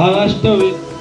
महाराष्ट्र विधानसभा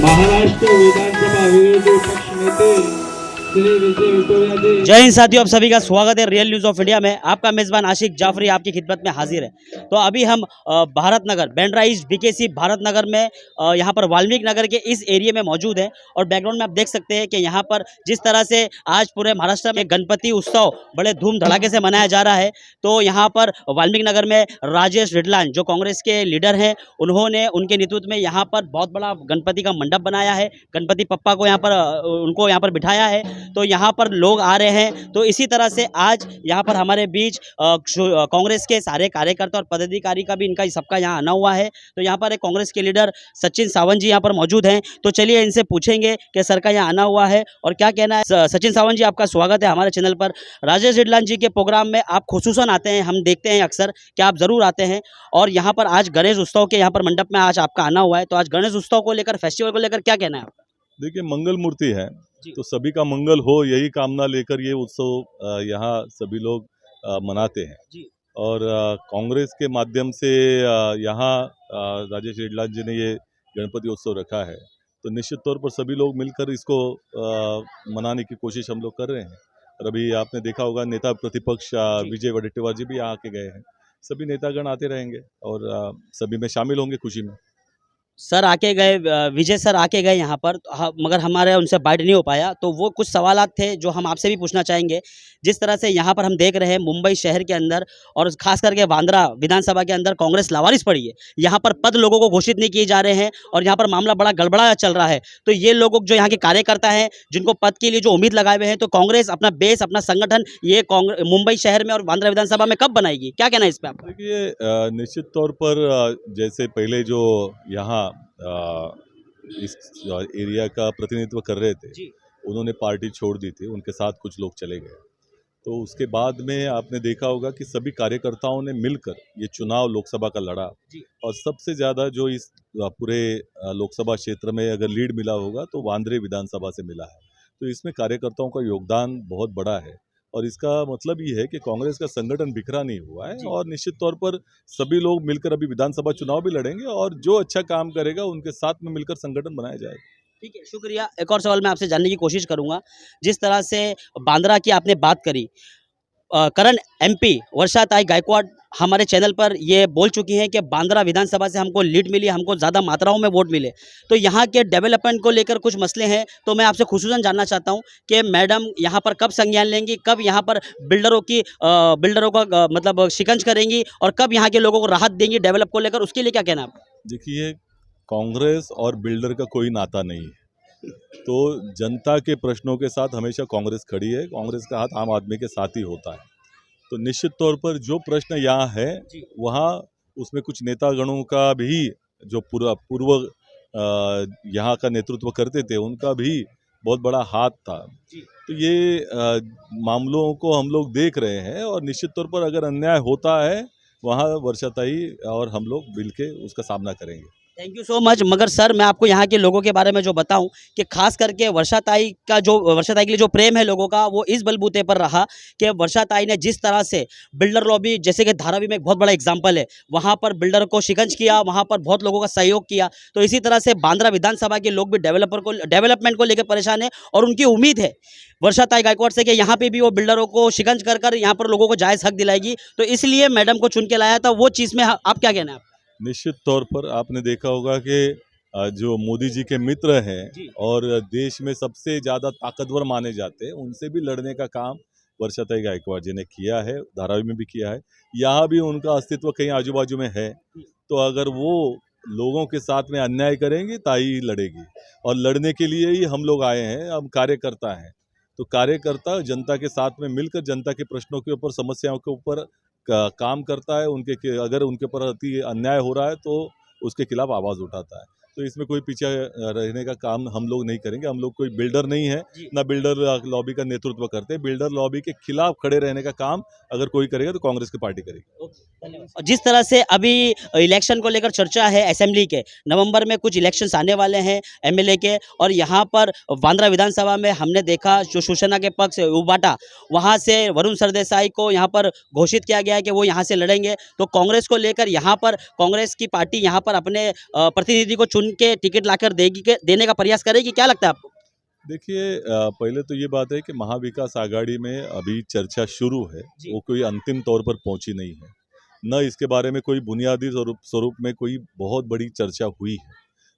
महाराष्ट्र विधानसभा विरोधी पक्ष नेते श्री विजय विटोरिया जी। जय हिंद साथियों, आप सभी का स्वागत है रियल न्यूज़ ऑफ इंडिया में। आपका मेज़बान आशिक जाफरी आपकी खिदमत में हाजिर है। तो अभी हम भारत नगर बैंड्रा ईस्ट बीकेसी भारत नगर में यहाँ पर वाल्मीकि नगर के इस एरिया में मौजूद है और बैकग्राउंड में आप देख सकते हैं कि यहाँ पर जिस तरह से आज पूरे महाराष्ट्र में गणपति उत्सव बड़े धूम धड़ाके से मनाया जा रहा है। तो यहाँ पर वाल्मीकि नगर में राजेश रिडलान जो कांग्रेस के लीडर हैं, उन्होंने उनके नेतृत्व में यहाँ पर बहुत बड़ा गणपति का मंडप बनाया है। गणपति पप्पा को यहाँ पर उनको यहाँ पर बिठाया है, तो यहाँ पर लोग आ रहे हैं। तो इसी तरह से आज यहाँ पर हमारे बीच कांग्रेस के सारे कार्यकर्ता और पदाधिकारी का भी इनका सबका यहाँ आना हुआ है। तो यहाँ पर एक कांग्रेस के लीडर सचिन सावंत जी यहाँ पर मौजूद हैं। तो चलिए इनसे पूछेंगे कि सर का यहाँ आना हुआ है और क्या कहना है। सचिन सावंत जी, आपका स्वागत है हमारे चैनल पर। राजेश रिडलान जी के प्रोग्राम में आप खुसूसन आते हैं, हम देखते हैं अक्सर कि आप ज़रूर आते हैं। और यहाँ पर आज गणेश उत्सव के यहाँ पर मंडप में आज आपका आना हुआ है। तो आज गणेश उत्सव को लेकर, फेस्टिवल को लेकर क्या कहना है आपका? देखिए, मंगल मूर्ति है तो सभी का मंगल हो, यही कामना लेकर ये उत्सव यहाँ सभी लोग मनाते हैं जी। और कांग्रेस के माध्यम से यहाँ राजेश रिडलान जी ने ये गणपति उत्सव रखा है, तो निश्चित तौर पर सभी लोग मिलकर इसको मनाने की कोशिश हम लोग कर रहे हैं। और अभी आपने देखा होगा नेता प्रतिपक्ष विजय वडेट्टीवार जी भी आके गए हैं। सभी नेतागण आते रहेंगे और सभी में शामिल होंगे खुशी में। सर आके गए, विजय सर आके गए यहाँ पर, मगर हमारे उनसे बाइट नहीं हो पाया। तो वो कुछ सवालात थे जो हम आपसे भी पूछना चाहेंगे। जिस तरह से यहाँ पर हम देख रहे हैं मुंबई शहर के अंदर और खास करके बांद्रा विधानसभा के अंदर कांग्रेस लावारिस पड़ी है। यहाँ पर पद लोगों को घोषित नहीं किए जा रहे हैं और यहाँ पर मामला बड़ा गड़बड़ा चल रहा है। तो ये लोग जो यहाँ के कार्यकर्ता हैं, जिनको पद के लिए जो उम्मीद लगाए हुए हैं, तो कांग्रेस अपना बेस, अपना संगठन ये मुंबई शहर में और बांद्रा विधानसभा में कब बनाएगी, क्या कहना है इस पर आपका? देखिए, निश्चित तौर पर जैसे पहले जो यहाँ इस एरिया का प्रतिनिधित्व कर रहे थे, उन्होंने पार्टी छोड़ दी थी, उनके साथ कुछ लोग चले गए। तो उसके बाद में आपने देखा होगा कि सभी कार्यकर्ताओं ने मिलकर ये चुनाव लोकसभा का लड़ा और सबसे ज़्यादा जो इस पूरे लोकसभा क्षेत्र में अगर लीड मिला होगा तो वांद्रे विधानसभा से मिला है। तो इसमें कार्यकर्ताओं का योगदान बहुत बड़ा है और इसका मतलब ये है कि कांग्रेस का संगठन बिखरा नहीं हुआ है और निश्चित तौर पर सभी लोग मिलकर अभी विधानसभा चुनाव भी लड़ेंगे और जो अच्छा काम करेगा उनके साथ में मिलकर संगठन बनाया जाएगा। ठीक है, शुक्रिया। एक और सवाल मैं आपसे जानने की कोशिश करूंगा। जिस तरह से बांद्रा की आपने बात करी, करंट एमपी वर्षा ताई गायकवाड़ हमारे चैनल पर ये बोल चुकी हैं कि बांद्रा विधानसभा से हमको लीड मिली, हमको ज़्यादा मात्राओं में वोट मिले। तो यहाँ के डेवलपमेंट को लेकर कुछ मसले हैं, तो मैं आपसे खुसूसन जानना चाहता हूँ कि मैडम यहाँ पर कब संज्ञान लेंगी, कब यहाँ पर बिल्डरों का मतलब शिकंज करेंगी और कब यहाँ के लोगों को राहत देंगी डेवलप को लेकर, उसके लिए क्या कहना है आपका? देखिए, कांग्रेस और बिल्डर का कोई नाता नहीं है। तो जनता के प्रश्नों के साथ हमेशा कांग्रेस खड़ी है। कांग्रेस का हाथ आम आदमी के साथ ही होता है। तो निश्चित तौर पर जो प्रश्न यहाँ है वहाँ उसमें कुछ नेतागणों का भी जो पूर्व यहाँ का नेतृत्व करते थे उनका भी बहुत बड़ा हाथ था। तो ये मामलों को हम लोग देख रहे हैं और निश्चित तौर पर अगर अन्याय होता है वहाँ वर्षाताई और हम लोग मिलके उसका सामना करेंगे। Thank you so much. मगर सर, मैं आपको यहाँ के लोगों के बारे में जो बताऊं कि खास करके वर्षाताई के लिए जो प्रेम है लोगों का, वो इस बलबूते पर रहा कि वर्षाताई ने जिस तरह से बिल्डर लॉबी, जैसे कि धारावी में एक बहुत बड़ा एग्जांपल है, वहाँ पर बिल्डर को शिकंज किया, वहाँ पर बहुत लोगों का सहयोग किया। तो इसी तरह से बांद्रा विधानसभा के लोग भी डेवलपमेंट को लेकर परेशान है और उनकी उम्मीद है वर्षाताई गायकवाड़ से कि यहाँ पे भी वो बिल्डरों को शिकंज कर यहाँ पर लोगों को जायज़ हक दिलाएगी। तो इसलिए मैडम को चुन के लाया था। वो चीज़ में आप क्या कहना है? निश्चित तौर पर आपने देखा होगा कि जो मोदी जी के मित्र हैं और देश में सबसे ज़्यादा ताकतवर माने जाते हैं, उनसे भी लड़ने का काम वर्षाताई गायकवाड़ जी ने किया है, धारावी में भी किया है। यहाँ भी उनका अस्तित्व कहीं आजू बाजू में है। तो अगर वो लोगों के साथ में अन्याय करेंगी ताई लड़ेगी और लड़ने के लिए ही हम लोग आए हैं। हम कार्यकर्ता हैं, तो कार्यकर्ता जनता के साथ में मिलकर जनता के प्रश्नों के ऊपर, समस्याओं के ऊपर काम करता है। अगर उनके प्रति अन्याय हो रहा है तो उसके खिलाफ आवाज़ उठाता है। तो इसमें कोई पीछे रहने का काम हम लोग नहीं करेंगे। हम लोग कोई बिल्डर नहीं है, ना बिल्डर लॉबी का नेतृत्व करते। बिल्डर लॉबी के खिलाफ खड़े रहने का काम अगर कोई करेगा तो कांग्रेस की पार्टी करेगी। जिस तरह से अभी इलेक्शन को लेकर चर्चा है, असेंबली के नवंबर में कुछ इलेक्शंस आने वाले हैं एमएलए के, और यहाँ पर बांद्रा विधानसभा में हमने देखा जो शिवसेना के पक्ष उबाटा, वहाँ से वरुण सरदेसाई को यहाँ पर घोषित किया गया है कि वो यहाँ से लड़ेंगे। तो कांग्रेस को लेकर यहाँ पर कांग्रेस की पार्टी यहाँ पर अपने प्रतिनिधि को चुन के टिकट लाकर देने का प्रयास करेगी, क्या लगता है आपको? देखिए, पहले तो ये बात है कि महाविकास आघाड़ी में अभी चर्चा शुरू है, वो कोई अंतिम तौर पर पहुंची नहीं है। न इसके बारे में कोई बुनियादी स्वरूप में कोई बहुत बड़ी चर्चा हुई है।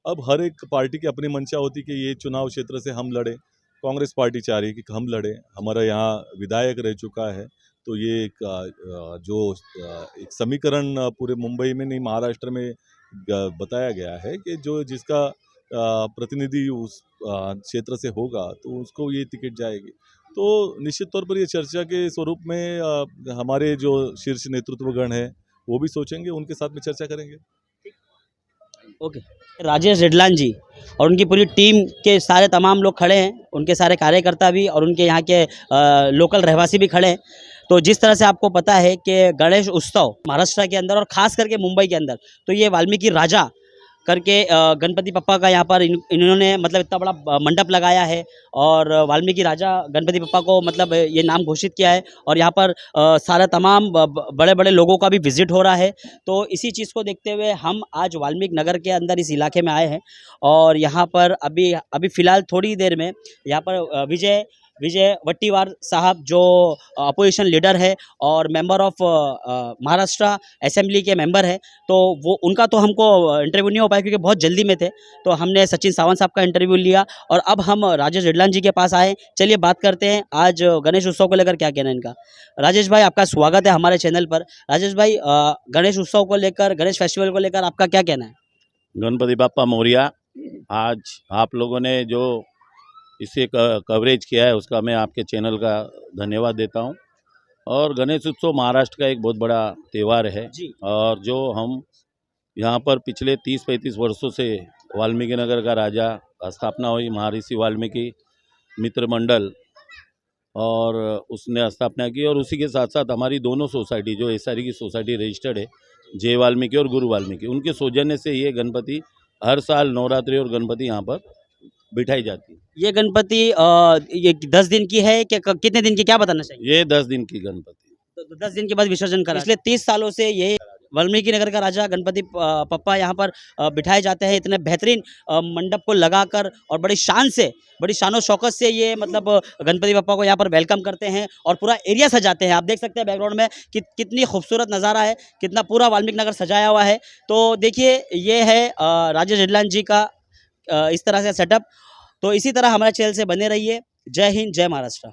अब हर एक पार्टी की अपनी मंशा होती कि ये चुनाव क्षेत्र से हम लड़ें। कांग्रेस पार्टी चाह रही है कि हम लड़ें। हमारा यहाँ विधायक रह चुका है, तो ये एक समीकरण पूरे मुंबई में नहीं, महाराष्ट्र में बताया गया है कि जिसका प्रतिनिधि उस क्षेत्र से होगा तो उसको ये टिकट जाएगी। तो निश्चित तौर पर ये चर्चा के स्वरूप में हमारे जो शीर्ष नेतृत्वगण है वो भी सोचेंगे, उनके साथ में चर्चा करेंगे। ओके। राजेश रेडलान जी और उनकी पूरी टीम के सारे तमाम लोग खड़े हैं, उनके सारे कार्यकर्ता भी और उनके यहाँ के लोकल रहवासी भी खड़े हैं। तो जिस तरह से आपको पता है कि गणेश उत्सव महाराष्ट्र के अंदर और ख़ास करके मुंबई के अंदर, तो ये वाल्मीकि राजा करके गणपति पप्पा का यहाँ पर इन्होंने मतलब इतना बड़ा मंडप लगाया है और वाल्मीकि राजा गणपति पप्पा को मतलब ये नाम घोषित किया है और यहाँ पर सारा तमाम बड़े बड़े लोगों का भी विजिट हो रहा है। तो इसी चीज़ को देखते हुए हम आज वाल्मीकि नगर के अंदर इस इलाके में आए हैं और यहाँ पर अभी फ़िलहाल थोड़ी देर में यहाँ पर विजय वट्टीवार साहब जो अपोजिशन लीडर है और मेंबर ऑफ महाराष्ट्र असेंबली के मेंबर है, तो वो उनका तो हमको इंटरव्यू नहीं हो पाया क्योंकि बहुत जल्दी में थे। तो हमने सचिन सावंत साहब का इंटरव्यू लिया और अब हम राजेश रेडलान जी के पास आए। चलिए बात करते हैं आज गणेश उत्सव को लेकर क्या कहना है इनका। राजेश भाई, आपका स्वागत है हमारे चैनल पर। राजेश भाई, गणेश उत्सव को लेकर, गणेश फेस्टिवल को लेकर आपका क्या कहना है? गणपति बाप्पा मोरिया। आज आप लोगों ने जो इसे कवरेज किया है उसका मैं आपके चैनल का धन्यवाद देता हूं। और गणेश उत्सव महाराष्ट्र का एक बहुत बड़ा त्यौहार है और जो हम यहाँ पर पिछले 30-35 वर्षों से वाल्मीकि नगर का राजा स्थापना हुई, महर्षि वाल्मीकि मित्र मंडल, और उसने स्थापना की। और उसी के साथ साथ हमारी दोनों सोसाइटी जो एसआरई की सोसाइटी रजिस्टर्ड है, जय वाल्मीकि और गुरु वाल्मीकि, उनके सौजन्य से ये गणपति हर साल नवरात्रि और गणपति यहाँ पर बिठाई जाती है। ये गणपति ये 10 दिन की है कि कितने दिन की, क्या बताना चाहिए? ये 10 दिन की गणपति, तो 10 दिन के बाद विसर्जन करा। पिछले 30 सालों से ये वाल्मीकि नगर का राजा गणपति पप्पा यहाँ पर बिठाए जाते हैं। इतने बेहतरीन मंडप को लगाकर और बड़ी शानो शौकत से ये मतलब गणपति पप्पा को यहाँ पर वेलकम करते हैं और पूरा एरिया सजाते हैं। आप देख सकते हैं बैकग्राउंड में कितनी खूबसूरत नज़ारा है, कितना पूरा वाल्मीकि नगर सजाया हुआ है। तो देखिए ये है राजेश हिडलान जी का इस तरह से सेटअप। तो इसी तरह हमारे चैनल से बने रहिए। जय हिंद, जय महाराष्ट्र।